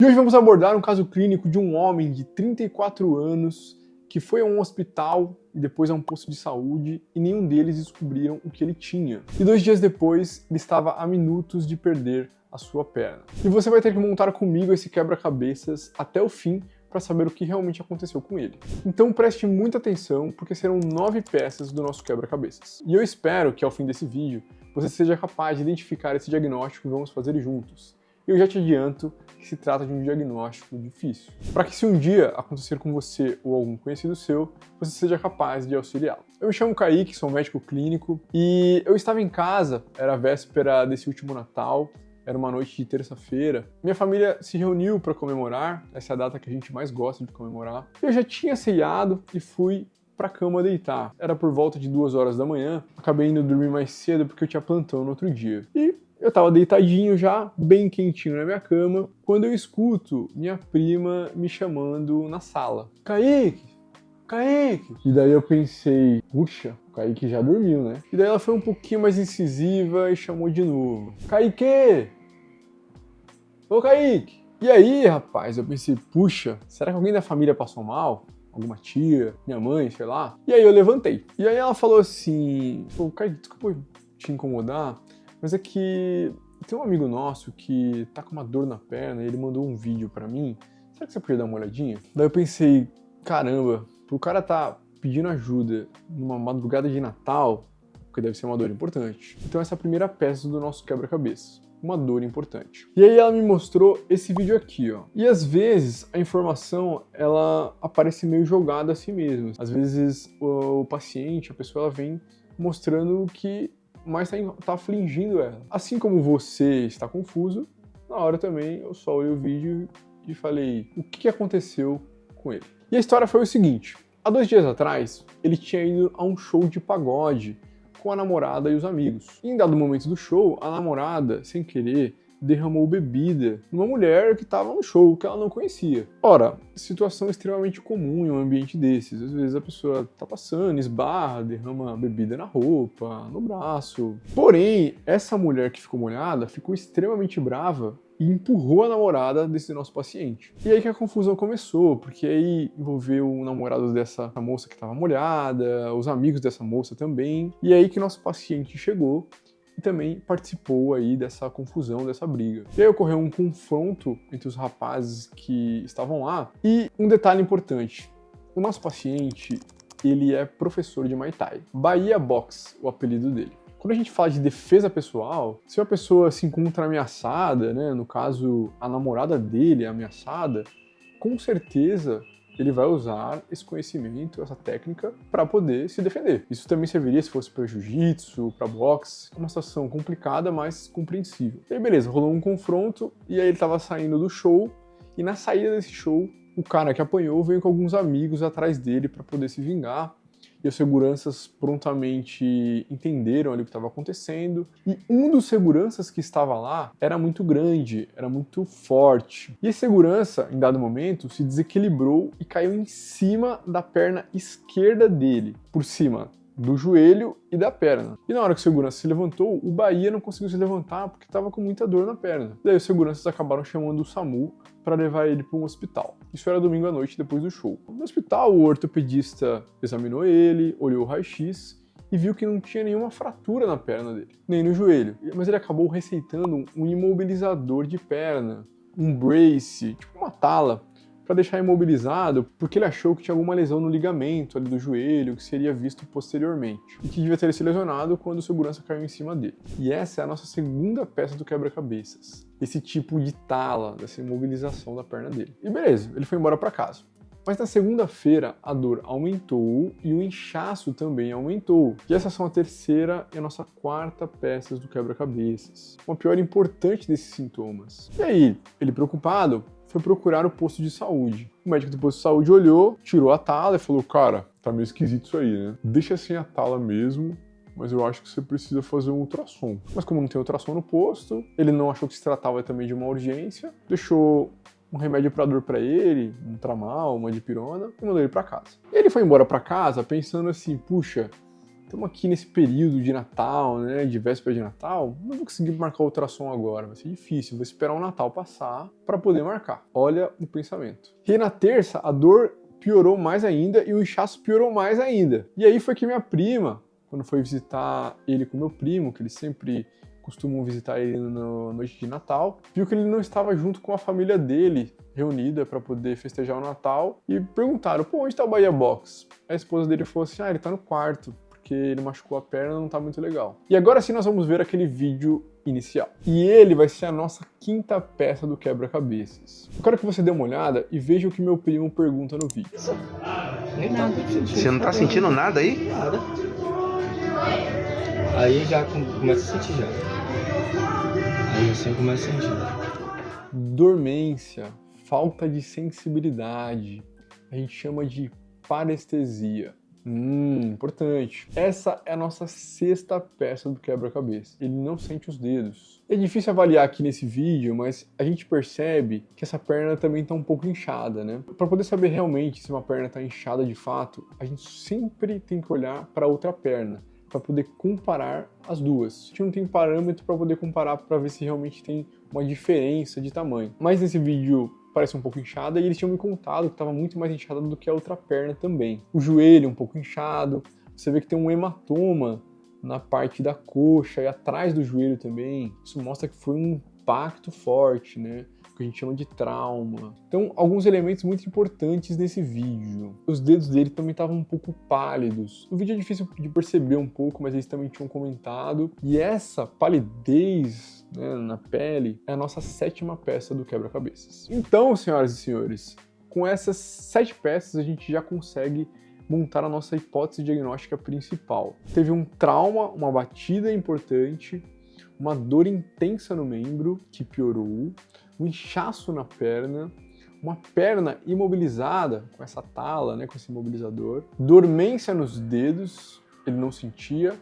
E hoje vamos abordar um caso clínico de um homem de 34 anos que foi a um hospital e depois a um posto de saúde e nenhum deles descobriram o que ele tinha. E 2 dias depois, ele estava a minutos de perder a sua perna. E você vai ter que montar comigo esse quebra-cabeças até o fim para saber o que realmente aconteceu com ele. Então preste muita atenção, porque serão 9 peças do nosso quebra-cabeças. E eu espero que ao fim desse vídeo, você seja capaz de identificar esse diagnóstico e vamos fazer juntos. Eu já te adianto que se trata de um diagnóstico difícil, para que se um dia acontecer com você ou algum conhecido seu, você seja capaz de auxiliá-lo. Eu me chamo Kaique, sou médico clínico e eu estava em casa, era a véspera desse último Natal, era uma noite de terça-feira. Minha família se reuniu para comemorar, essa é a data que a gente mais gosta de comemorar. Eu já tinha ceiado e fui para a cama deitar. Era por volta de 2 horas da manhã, acabei indo dormir mais cedo porque eu tinha plantão no outro dia. E eu tava deitadinho já, bem quentinho na minha cama, quando eu escuto minha prima me chamando na sala. Kaique! Kaique! E daí eu pensei, puxa, o Kaique já dormiu, né? E daí ela foi um pouquinho mais incisiva e chamou de novo. Kaique! Ô Kaique! E aí, rapaz, eu pensei, puxa, será que alguém da família passou mal? Alguma tia, minha mãe, sei lá? E aí eu levantei. E aí ela falou assim, pô, Kaique, desculpa te incomodar, mas é que tem um amigo nosso que tá com uma dor na perna e ele mandou um vídeo pra mim. Será que você podia dar uma olhadinha? Daí eu pensei, caramba, pro cara tá pedindo ajuda numa madrugada de Natal, porque deve ser uma dor importante. Então essa é a primeira peça do nosso quebra-cabeça. Uma dor importante. E aí ela me mostrou esse vídeo aqui, ó. E às vezes a informação, ela aparece meio jogada assim mesmo. Às vezes o paciente, a pessoa, ela vem mostrando que mas tá afligindo ela. Assim como você está confuso, na hora também eu só olhei o vídeo e falei o que aconteceu com ele. E a história foi o seguinte, há 2 dias atrás, ele tinha ido a um show de pagode com a namorada e os amigos. E em dado momento do show, a namorada, sem querer, derramou bebida numa mulher que estava no show, que ela não conhecia. Ora, situação extremamente comum em um ambiente desses. Às vezes a pessoa tá passando, esbarra, derrama bebida na roupa, no braço. Porém, essa mulher que ficou molhada ficou extremamente brava e empurrou a namorada desse nosso paciente. E aí que a confusão começou, porque aí envolveu o namorado dessa moça que estava molhada, os amigos dessa moça também. E aí que nosso paciente chegou e também participou aí dessa confusão, dessa briga. E aí ocorreu um confronto entre os rapazes que estavam lá. E um detalhe importante, o nosso paciente, ele é professor de Muay Thai. Bahia Box, o apelido dele. Quando a gente fala de defesa pessoal, se uma pessoa se encontra ameaçada, né, no caso a namorada dele é ameaçada, com certeza ele vai usar esse conhecimento, essa técnica, para poder se defender. Isso também serviria se fosse para jiu-jitsu, para boxe. É uma situação complicada, mas compreensível. E aí, beleza, rolou um confronto, e aí ele estava saindo do show, e na saída desse show, o cara que apanhou veio com alguns amigos atrás dele para poder se vingar. E os seguranças prontamente entenderam ali o que estava acontecendo. E um dos seguranças que estava lá era muito grande, era muito forte. E esse segurança, em dado momento, se desequilibrou e caiu em cima da perna esquerda dele, por cima do joelho e da perna. E na hora que o segurança se levantou, o Bahia não conseguiu se levantar porque estava com muita dor na perna. Daí os seguranças acabaram chamando o SAMU para levar ele para um hospital. Isso era domingo à noite depois do show. No hospital, o ortopedista examinou ele, olhou o raio-x e viu que não tinha nenhuma fratura na perna dele, nem no joelho. Mas ele acabou receitando um imobilizador de perna, um brace, tipo uma tala, para deixar imobilizado, porque ele achou que tinha alguma lesão no ligamento ali do joelho, que seria visto posteriormente, e que devia ter se lesionado quando o segurança caiu em cima dele. E essa é a nossa segunda peça do quebra-cabeças, esse tipo de tala, dessa imobilização da perna dele. E beleza, ele foi embora para casa. Mas na segunda-feira a dor aumentou e o inchaço também aumentou. E essas são a terceira e a nossa quarta peças do quebra-cabeças. Uma pior importante desses sintomas. E aí, ele preocupado, foi procurar o posto de saúde. O médico do posto de saúde olhou, tirou a tala e falou, cara, tá meio esquisito isso aí, né? Deixa assim a tala mesmo, mas eu acho que você precisa fazer um ultrassom. Mas como não tem ultrassom no posto, ele não achou que se tratava também de uma urgência, deixou um remédio para dor para ele, um tramal, uma dipirona, e mandou ele para casa. E ele foi embora para casa pensando assim, puxa, estamos aqui nesse período de Natal, né, de véspera de Natal, não vou conseguir marcar o ultrassom agora, vai ser difícil, vou esperar o Natal passar para poder marcar. Olha o pensamento. E aí, na terça, a dor piorou mais ainda e o inchaço piorou mais ainda. E aí foi que minha prima, quando foi visitar ele com meu primo, que eles sempre costumam visitar ele na noite de Natal, viu que ele não estava junto com a família dele, reunida para poder festejar o Natal, e perguntaram, pô, onde está o Bahia Box? A esposa dele falou assim, ele tá no quarto, porque ele machucou a perna, não tá muito legal. E agora sim nós vamos ver aquele vídeo inicial. E ele vai ser a nossa quinta peça do quebra-cabeças. Eu quero que você dê uma olhada e veja o que meu primo pergunta no vídeo. Você não tá sentindo nada aí? Nada. Aí já começa a sentir já. Aí assim começa a sentir. Dormência, falta de sensibilidade, a gente chama de parestesia. Importante. Essa é a nossa sexta peça do quebra-cabeça. Ele não sente os dedos. É difícil avaliar aqui nesse vídeo, mas a gente percebe que essa perna também está um pouco inchada, né? Para poder saber realmente se uma perna está inchada de fato, a gente sempre tem que olhar para a outra perna, para poder comparar as duas. A gente não tem parâmetro para poder comparar para ver se realmente tem uma diferença de tamanho. Mas nesse vídeo parece um pouco inchada e eles tinham me contado que estava muito mais inchada do que a outra perna também. O joelho um pouco inchado, você vê que tem um hematoma na parte da coxa e atrás do joelho também. Isso mostra que foi um impacto forte, né? Que a gente chama de trauma. Então, alguns elementos muito importantes nesse vídeo. Os dedos dele também estavam um pouco pálidos. No vídeo é difícil de perceber um pouco, mas eles também tinham comentado. E essa palidez, né, na pele é a nossa sétima peça do quebra-cabeças. Então, senhoras e senhores, com essas 7 peças a gente já consegue montar a nossa hipótese diagnóstica principal. Teve um trauma, uma batida importante, uma dor intensa no membro que piorou, um inchaço na perna, uma perna imobilizada com essa tala, né, com esse imobilizador, dormência nos dedos, ele não sentia,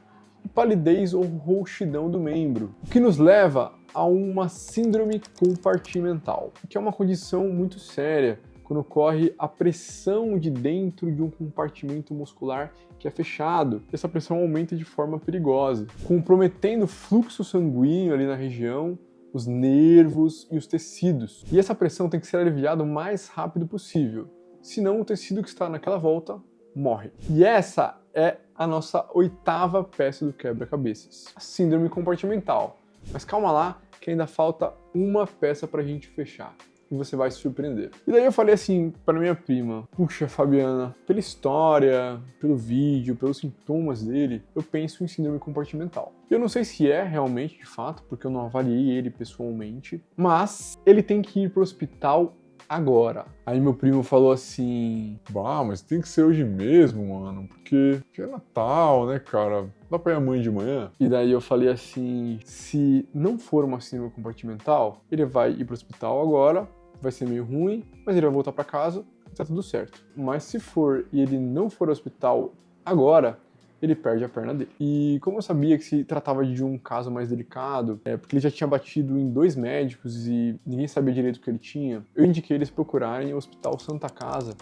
e palidez ou rouxidão do membro, o que nos leva a uma síndrome compartimental, que é uma condição muito séria quando ocorre a pressão de dentro de um compartimento muscular que é fechado. Essa pressão aumenta de forma perigosa, comprometendo o fluxo sanguíneo ali na região, os nervos e os tecidos. E essa pressão tem que ser aliviada o mais rápido possível, senão o tecido que está naquela volta morre. E essa é a nossa 8ª peça do quebra-cabeças, a síndrome compartimental. Mas calma lá, que ainda falta uma peça para a gente fechar. E você vai se surpreender. E daí eu falei assim para minha prima, puxa, Fabiana, pela história, pelo vídeo, pelos sintomas dele, eu penso em síndrome compartimental. Eu não sei se é realmente, de fato, porque eu não avaliei ele pessoalmente, mas ele tem que ir pro hospital agora. Aí meu primo falou assim, bah, mas tem que ser hoje mesmo, mano, porque é Natal, né, cara? Dá pra ir amanhã de manhã? E daí eu falei assim, se não for uma síndrome compartimental, ele vai ir pro hospital agora, vai ser meio ruim, mas ele vai voltar pra casa e tá tudo certo. Mas se for e ele não for ao hospital agora, ele perde a perna dele. E como eu sabia que se tratava de um caso mais delicado, porque ele já tinha batido em 2 médicos e ninguém sabia direito o que ele tinha, eu indiquei eles procurarem o Hospital Santa Casa,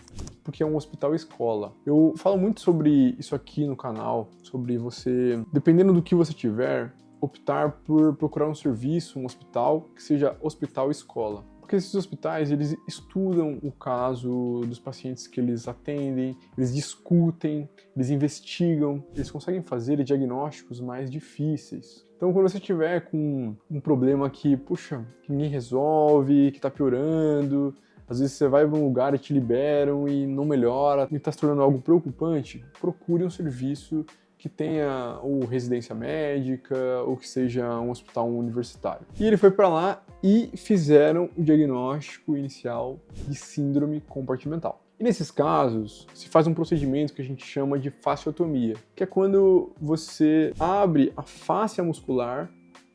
porque é um hospital escola. Eu falo muito sobre isso aqui no canal, sobre você, dependendo do que você tiver, optar por procurar um serviço, um hospital, que seja hospital escola. Porque esses hospitais, eles estudam o caso dos pacientes que eles atendem, eles discutem, eles investigam, eles conseguem fazer diagnósticos mais difíceis. Então, quando você tiver com um problema que, puxa, que ninguém resolve, que tá piorando, às vezes você vai para um lugar e te liberam e não melhora, e tá se tornando algo preocupante, procure um serviço que tenha ou residência médica ou que seja um hospital universitário. E ele foi para lá e fizeram o diagnóstico inicial de síndrome compartimental. E nesses casos, se faz um procedimento que a gente chama de fasciotomia, que é quando você abre a fáscia muscular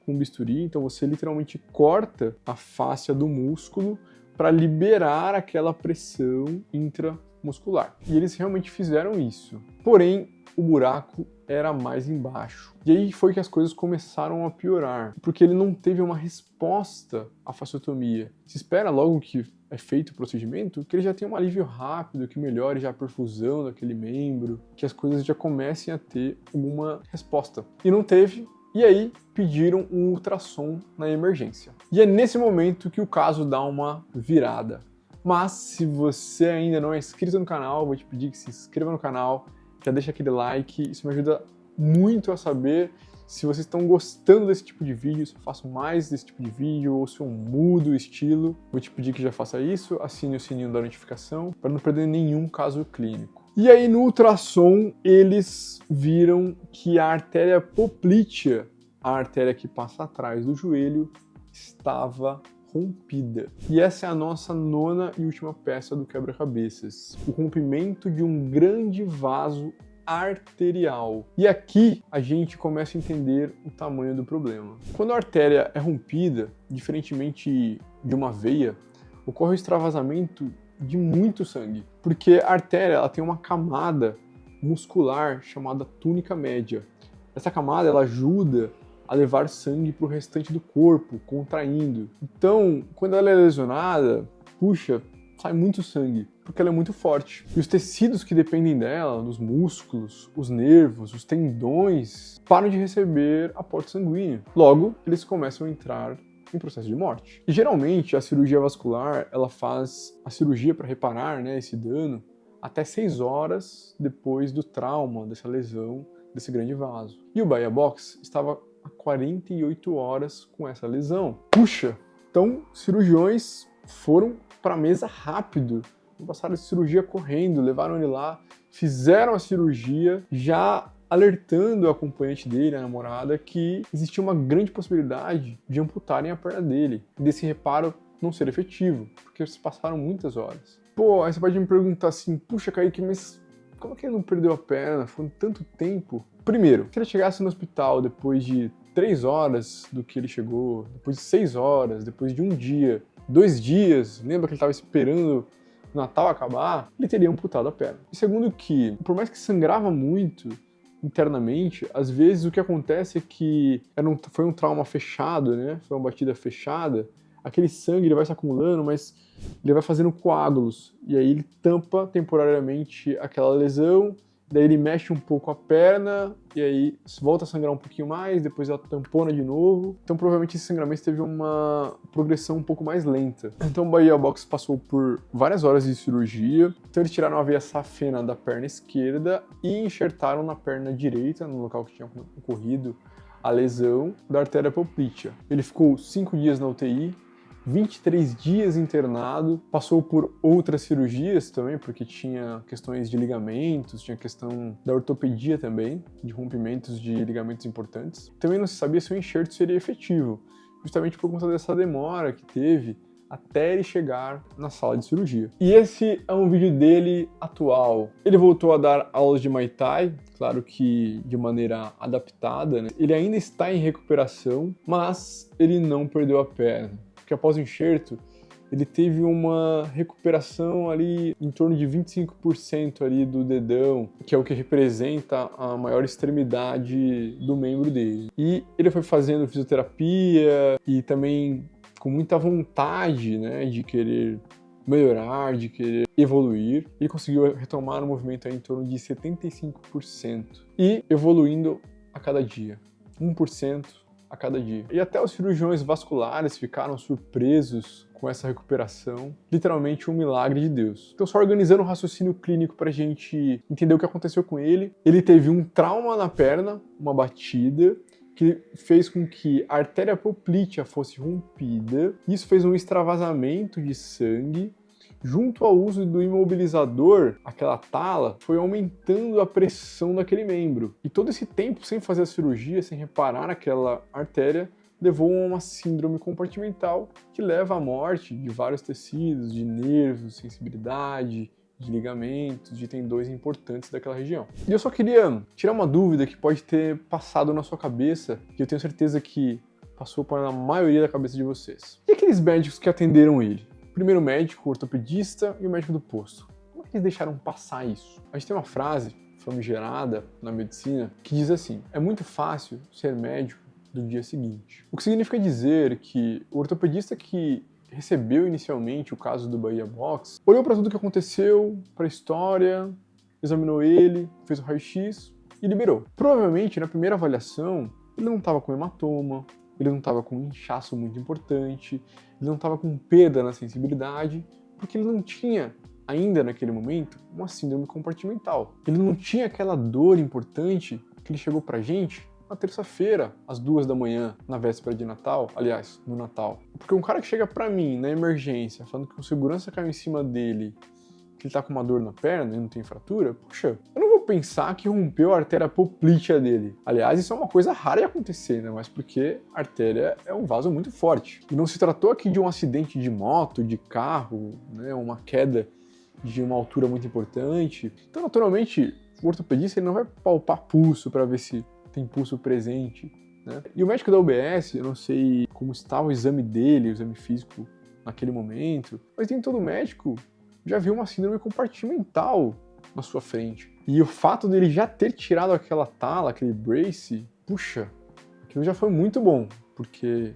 com bisturi, então você literalmente corta a fáscia do músculo para liberar aquela pressão intramuscular. E eles realmente fizeram isso. Porém, o buraco era mais embaixo. E aí foi que as coisas começaram a piorar, porque ele não teve uma resposta à fasciotomia. Se espera logo que é feito o procedimento, que ele já tenha um alívio rápido, que melhore já a perfusão daquele membro, que as coisas já comecem a ter alguma resposta. E não teve, e aí pediram um ultrassom na emergência. E é nesse momento que o caso dá uma virada. Mas se você ainda não é inscrito no canal, vou te pedir que se inscreva no canal, já deixa aquele like, isso me ajuda muito a saber se vocês estão gostando desse tipo de vídeo, se eu faço mais desse tipo de vídeo ou se eu mudo o estilo. Vou te pedir que já faça isso, assine o sininho da notificação para não perder nenhum caso clínico. E aí no ultrassom eles viram que a artéria poplítea, a artéria que passa atrás do joelho, estava rompida. E essa é a nossa nona e última peça do quebra-cabeças. O rompimento de um grande vaso arterial. E aqui a gente começa a entender o tamanho do problema. Quando a artéria é rompida, diferentemente de uma veia, ocorre o extravasamento de muito sangue, porque a artéria ela tem uma camada muscular chamada túnica média. Essa camada ela ajuda a levar sangue para o restante do corpo, contraindo. Então, quando ela é lesionada, puxa, sai muito sangue, porque ela é muito forte. E os tecidos que dependem dela, os músculos, os nervos, os tendões, param de receber aporte sanguíneo. Logo, eles começam a entrar em processo de morte. E geralmente a cirurgia vascular, ela faz a cirurgia para reparar, né, esse dano até 6 horas depois do trauma, dessa lesão, desse grande vaso. E o Bahia Box estava há 48 horas com essa lesão. Puxa! Então, cirurgiões foram para a mesa rápido, passaram a cirurgia correndo, levaram ele lá, fizeram a cirurgia, já alertando a acompanhante dele, a namorada, que existia uma grande possibilidade de amputarem a perna dele, e desse reparo não ser efetivo, porque se passaram muitas horas. Pô, aí você pode me perguntar assim, puxa, Kaique, mas como é que ele não perdeu a perna? Foi tanto tempo. Primeiro, se ele chegasse no hospital depois de 3 horas do que ele chegou, depois de 6 horas, depois de 1 dia, 2 dias, lembra que ele estava esperando o Natal acabar, ele teria amputado a perna. E segundo que, por mais que sangrava muito internamente, às vezes o que acontece é que foi um trauma fechado, né? Foi uma batida fechada, aquele sangue ele vai se acumulando, mas ele vai fazendo coágulos, e aí ele tampa temporariamente aquela lesão, daí ele mexe um pouco a perna, e aí volta a sangrar um pouquinho mais, depois ela tampona de novo. Então provavelmente esse sangramento teve uma progressão um pouco mais lenta. Então o Bahia Box passou por várias horas de cirurgia. Então eles tiraram a veia safena da perna esquerda e enxertaram na perna direita, no local que tinha ocorrido a lesão da artéria poplítea. Ele ficou 5 dias na UTI, 23 dias internado, passou por outras cirurgias também, porque tinha questões de ligamentos, tinha questão da ortopedia também, de rompimentos de ligamentos importantes. Também não se sabia se o enxerto seria efetivo, justamente por conta dessa demora que teve até ele chegar na sala de cirurgia. E esse é um vídeo dele atual. Ele voltou a dar aulas de Muay Thai, claro que de maneira adaptada, né? Ele ainda está em recuperação, mas ele não perdeu a perna. Porque após o enxerto, ele teve uma recuperação ali em torno de 25% ali do dedão, que é o que representa a maior extremidade do membro dele. E ele foi fazendo fisioterapia e também com muita vontade, né, de querer melhorar, de querer evoluir. Ele conseguiu retomar o movimento aí em torno de 75% e evoluindo a cada dia, 1% a cada dia. E até os cirurgiões vasculares ficaram surpresos com essa recuperação, literalmente um milagre de Deus. Então, só organizando um raciocínio clínico para a gente entender o que aconteceu com ele. Ele teve um trauma na perna, uma batida, que fez com que a artéria poplítea fosse rompida. Isso fez um extravasamento de sangue. Junto ao uso do imobilizador, aquela tala, foi aumentando a pressão daquele membro. E todo esse tempo sem fazer a cirurgia, sem reparar aquela artéria, levou a uma síndrome compartimental que leva à morte de vários tecidos, de nervos, sensibilidade, de ligamentos, de tendões importantes daquela região. E eu só queria tirar uma dúvida que pode ter passado na sua cabeça, que eu tenho certeza que passou para a maioria da cabeça de vocês. E aqueles médicos que atenderam ele? O primeiro médico, o ortopedista e o médico do posto. Como é que eles deixaram passar isso? A gente tem uma frase famigerada na medicina que diz assim: é muito fácil ser médico do dia seguinte. O que significa dizer que o ortopedista que recebeu inicialmente o caso do Bahia Box, olhou para tudo que aconteceu, para a história, examinou ele, fez o raio-x e liberou. Provavelmente, na primeira avaliação, ele não estava com hematoma, ele não estava com um inchaço muito importante, ele não estava com perda na sensibilidade, porque ele não tinha, ainda naquele momento, uma síndrome compartimental. Ele não tinha aquela dor importante que ele chegou pra gente na terça-feira, às 2 da manhã, na véspera de Natal, aliás, no Natal. Porque um cara que chega pra mim, na emergência, falando que o segurança caiu em cima dele, que ele tá com uma dor na perna e não tem fratura, puxa, eu não vou pensar que rompeu a artéria poplítea dele. Aliás, isso é uma coisa rara de acontecer, né? Mas porque a artéria é um vaso muito forte. E não se tratou aqui de um acidente de moto, de carro, né? Uma queda de uma altura muito importante. Então, naturalmente, o ortopedista ele não vai palpar pulso para ver se tem pulso presente, né? E o médico da UBS, eu não sei como estava o exame dele, o exame físico naquele momento, mas nem todo médico já viu uma síndrome compartimental na sua frente. E o fato dele já ter tirado aquela tala, aquele brace, puxa, aquilo já foi muito bom, porque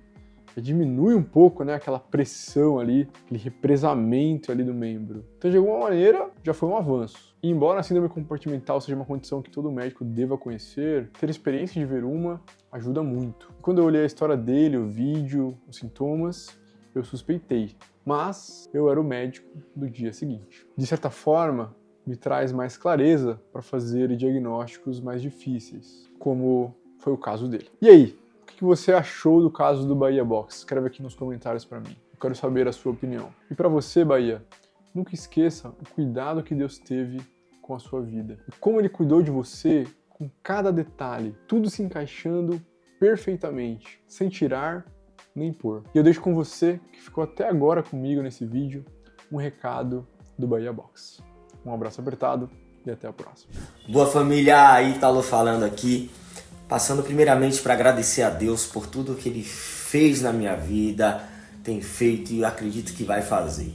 diminui um pouco, né, aquela pressão ali, aquele represamento ali do membro. Então, de alguma maneira, já foi um avanço. E embora a síndrome compartimental seja uma condição que todo médico deva conhecer, ter experiência de ver uma ajuda muito. E quando eu olhei a história dele, o vídeo, os sintomas, eu suspeitei. Mas eu era o médico do dia seguinte. De certa forma, me traz mais clareza para fazer diagnósticos mais difíceis, como foi o caso dele. E aí? O que você achou do caso do Bahia Box? Escreve aqui nos comentários para mim. Eu quero saber a sua opinião. E para você, Bahia, nunca esqueça o cuidado que Deus teve com a sua vida. E como Ele cuidou de você com cada detalhe, tudo se encaixando perfeitamente, sem tirar nem pôr. E eu deixo com você, que ficou até agora comigo nesse vídeo, um recado do Bahia Box. Um abraço apertado e até a próxima. Boa família, Ítalo falando aqui. Passando primeiramente para agradecer a Deus por tudo que Ele fez na minha vida, tem feito e acredito que vai fazer.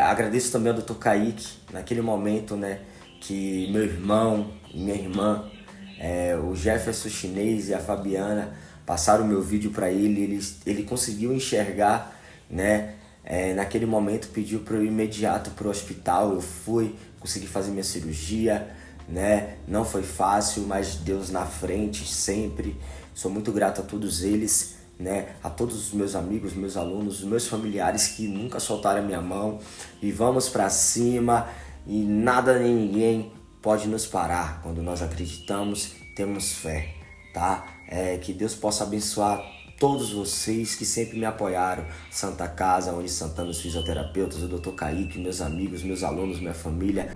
Agradeço também ao Dr. Kaique, naquele momento, né, que meu irmão e minha irmã, o Jefferson Chinês e a Fabiana, passaram o meu vídeo para ele conseguiu enxergar, né, naquele momento pediu para eu ir imediato para o hospital, eu fui, consegui fazer minha cirurgia, né? Não foi fácil, mas Deus na frente sempre. Sou muito grato a todos eles, né? A todos os meus amigos, meus alunos, os meus familiares que nunca soltaram a minha mão. E vamos para cima e nada nem ninguém pode nos parar. Quando nós acreditamos, temos fé, tá? Que Deus possa abençoar todos vocês que sempre me apoiaram. Santa Casa, Oni Santana, os fisioterapeutas, o Dr. Kaique, meus amigos, meus alunos, minha família.